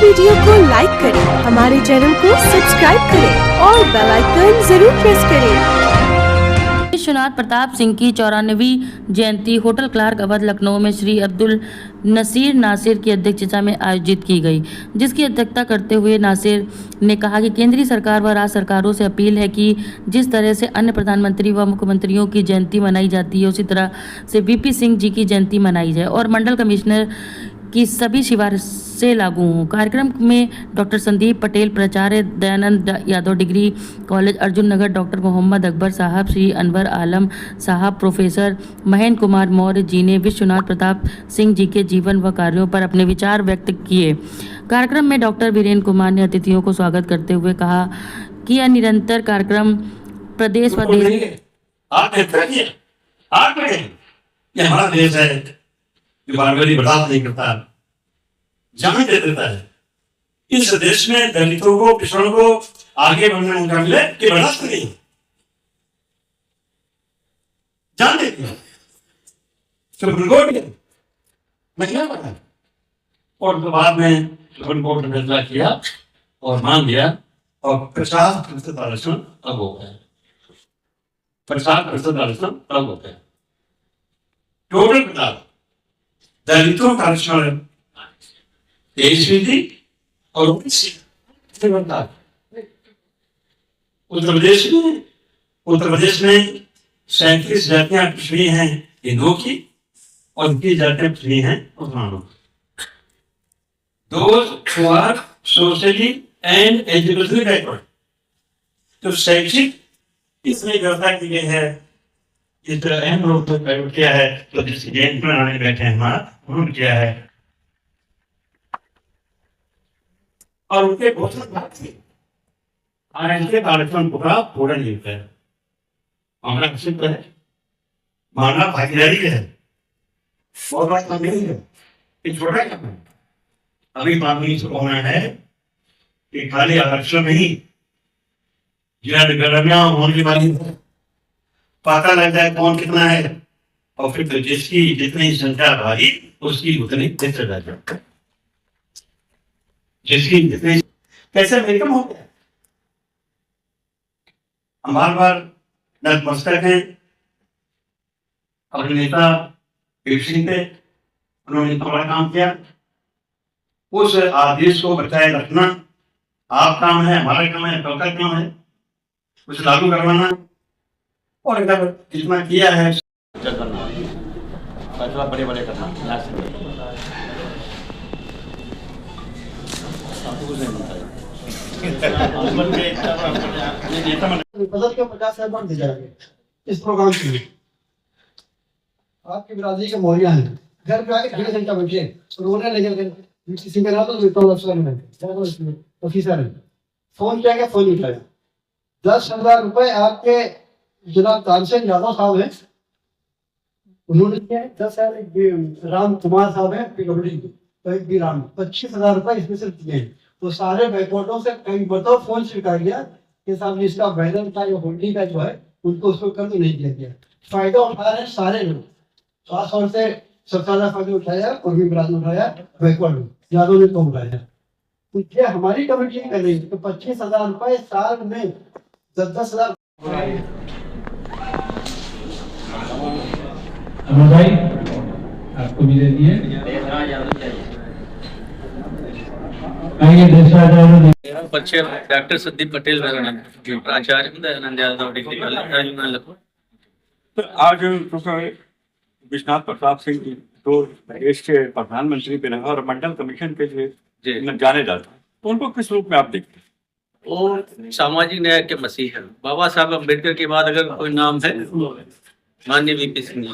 Video को like करें, हमारे चैनल को सब्सक्राइब करें और बेल आइकन जरूर प्रेस करें। विश्वनाथ प्रताप सिंह की 94वीं जयंती होटल क्लार्क अवध लखनऊ में श्री अब्दुल नसीर नासिर की अध्यक्षता में आयोजित की गई, जिसकी अध्यक्षता करते हुए नासिर ने कहा कि केंद्रीय सरकार व राज्य सरकारों से अपील है कि जिस तरह से अन्य प्रधानमंत्री व मुख्यमंत्रियों की जयंती मनाई जाती है उसी तरह से वीपी सिंह जी की जयंती मनाई जाए और मंडल कमिश्नर की सभी सिफारिशें लागू हों। कार्यक्रम में डॉक्टर संदीप पटेल, प्राचार्य दयानंद यादव डिग्री कॉलेज अर्जुन नगर, डॉक्टर मोहम्मद अकबर साहब, श्री अनवर आलम साहब, प्रोफेसर महेंद्र कुमार मौर्य जी ने विश्वनाथ प्रताप सिंह जी के जीवन व कार्यों पर अपने विचार व्यक्त किए। कार्यक्रम में डॉक्टर वीरेंद्र कुमार ने अतिथियों को स्वागत करते हुए कहा कि यह निरंतर कार्यक्रम प्रदेश व देश बारबारी बर्दाश्त नहीं करता, जान दे देता है। इस देश में दलितों को, पिछड़ों को आगे बढ़ने का मौका मिले कि बर्दाश्त नहीं, जान देती है। सुप्रीम कोर्ट ने महिला बना और तो बाद में सुप्रीम कोर्ट ने फैसला किया और मान लिया और 50% आरक्षण अब हो गया, 50% आरक्षण अब हो गया। टोटल बता दलितों का आरक्षण 23% और उत्तर प्रदेश में 37 जातियां पिछड़ी हैं हिंदुओं की और 30 जातियां पिछड़ी हैं मुसलमानों की। Those who are socially and educationally backward, तो शैक्षिक इसमें व्यवस्था की गई है। इस तरह अहम लोग तो प्रयोग किया है, तो जिस जयंती मनाने बैठे हैं हमारा उन्होंने किया है और उनके घोषणा बात थी इनके कार्यक्रम पूरा नहीं होता है। हमारा सिद्ध है, मानव भागीदारी है, बहुत बात नहीं है, ये छोटा काम है। अभी माननीय से कहना है कि खाली आरक्षण नहीं, जनगणना होने वाली है, पता लग जाए कौन कितना है और फिर तो जिसकी जितनी संख्या भारी उसकी उतनी हिस्सेदारी, जिसकी जितनी कैसे वेलकम हो गया। हम बार नतमस्तक हैं अपने नेता वीपी सिंह पे, उन्होंने इतना बड़ा काम किया। उस आदेश को बचाए रखना आप काम है, हमारा काम है, सबका काम है, उसे लागू करवाना और अगर जितना किया है करना, फैसला बड़े बड़े करना। के 50,000 बढ़ जाएंगे इस प्रोग्राम के लिए। आपकी बिरादरी के मौलिया हैं, घर पे आके 1.5 घंटा बैठे रोने लगे, किसी का नाम तो ऑफिसर है, फोन किया, फोन उठाया। 10,000 रुपए आपके जनाब तानसेन यादव साहब है, उन्होंने दिया है। 10,000 राम कुमार साहब है पिगौड़ी, तो एक भी राम 25,000 रुपए इसमें से दिए। तो सारे बैकवर्डों से कई बताओ फोन स्वीकार किया कि साहब इसका बैनर का या होल्डिंग का जो है उनको उसको कर नहीं दिया गया। फायदा उठा रहे सारे लोग, खास तौर से सबसे ज्यादा फायदा उठाया उर्मी बराज उठाया, बैकवर्ड यादव ने तो उठाया। तो ये हमारी कमेटी कर रही है। तो 25,000 रुपए साल में 10,000 भाई आपको भी दे दिए। डॉक्टर संदीप पटेल प्राचार्य दयानंद यादव डिग्री कॉलेज। आज प्रोफेसर विश्वनाथ प्रताप सिंह जी तो देश के प्रधानमंत्री बने और मंडल कमीशन के लिए जाने जाते हैं, तो उनको किस रूप में आप देखते हैं? वो सामाजिक न्याय के मसीह है। बाबा साहब अम्बेडकर के बाद अगर कोई नाम है माननीय वीपी सिंह जी।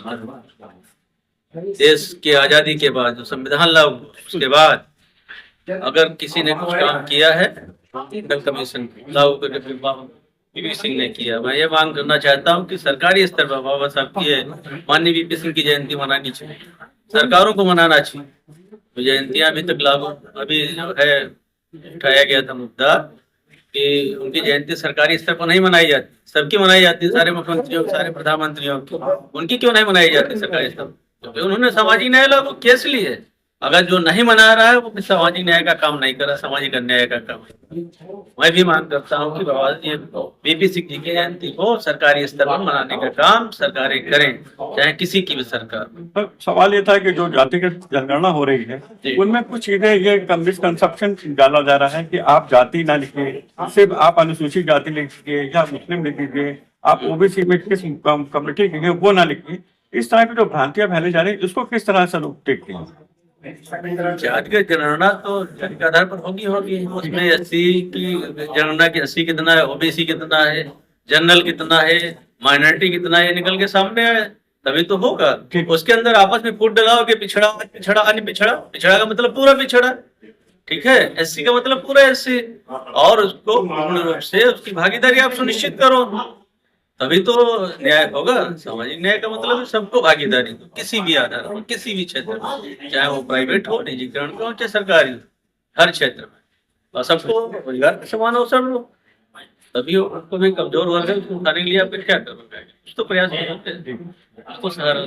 देश की आजादी के बाद जो संविधान लागू, उसके बाद अगर किसी ने कुछ काम किया है मंडल कमीशन लागू करके वीपी सिंह ने किया। मैं ये मांग करना चाहता हूँ कि सरकारी स्तर पर बाबा साहब की माननीय वीपी सिंह की जयंती मनानी चाहिए, सरकारों को मनाना चाहिए। तो जयंतियां अभी तक लागू अभी है, उठाया गया था मुद्दा कि उनकी जयंती सरकारी स्तर पर नहीं मनाई जाती, सबकी मनाई जाती है, सारे मुख्यमंत्रियों की, सारे प्रधानमंत्रियों की, उनकी क्यों नहीं मनाई जाती सरकारी स्तर पर? क्योंकि उन्होंने सामाजिक न्याय लागू केस लिए। अगर जो नहीं मना रहा है वो भी सामाजिक न्याय का काम नहीं कर रहा, सामाजिक अन्याय का काम है। मैं भी मांग करता हूँ कि बाबा ये बीपी सिंह जी की जयंती को सरकारी स्तर पर मनाने का काम सरकारें करें, चाहे किसी की भी सरकार। तो सवाल ये था कि जो जातिगत जनगणना हो रही है जी। उनमें कुछ चीजें ये मिसकंसेप्शन डाला जा रहा है कि आप जाति ना लिखिए, सिर्फ आप अनुसूचित जाति लिखिए या मुस्लिम लिख दीजिए, आप ओबीसी में किस कम्युनिटी लिखिए वो ना लिखिए। इस तरह की जो भ्रांतियां फैली जा रही है इसको किस तरह से लोग देखते हैं? जातिगत जनगणना तो जाति के आधार पर होगी। उसमें एससी की जनगणना की एससी कितना है, ओबीसी कितना है, जनरल कितना है, माइनॉरिटी कितना है, ये निकल के सामने आए तभी तो होगा। उसके अंदर आपस में फूट डलाओ कि पिछड़ा पिछड़ा अन्य पिछड़ा, पिछड़ा का मतलब पूरा पिछड़ा, ठीक है, एससी का मतलब पूरा एससी, और उसको पूर्ण रूप से उसकी भागीदारी आप सुनिश्चित करो तभी तो न्याय होगा। सामाजिक न्याय का मतलब है सबको भागीदारी, किसी भी आधार पर, किसी भी क्षेत्र में, चाहे वो प्राइवेट हो, निजीकरण का हो, चाहे सरकारी हो, हर क्षेत्र में, और सबको रोजगार का समान अवसर हो, तभी उनको भी कमजोर वर्ग है उसको उठाने के लिए आप क्या करोगे? कुछ तो प्रयास होते हैं, उसको सहारा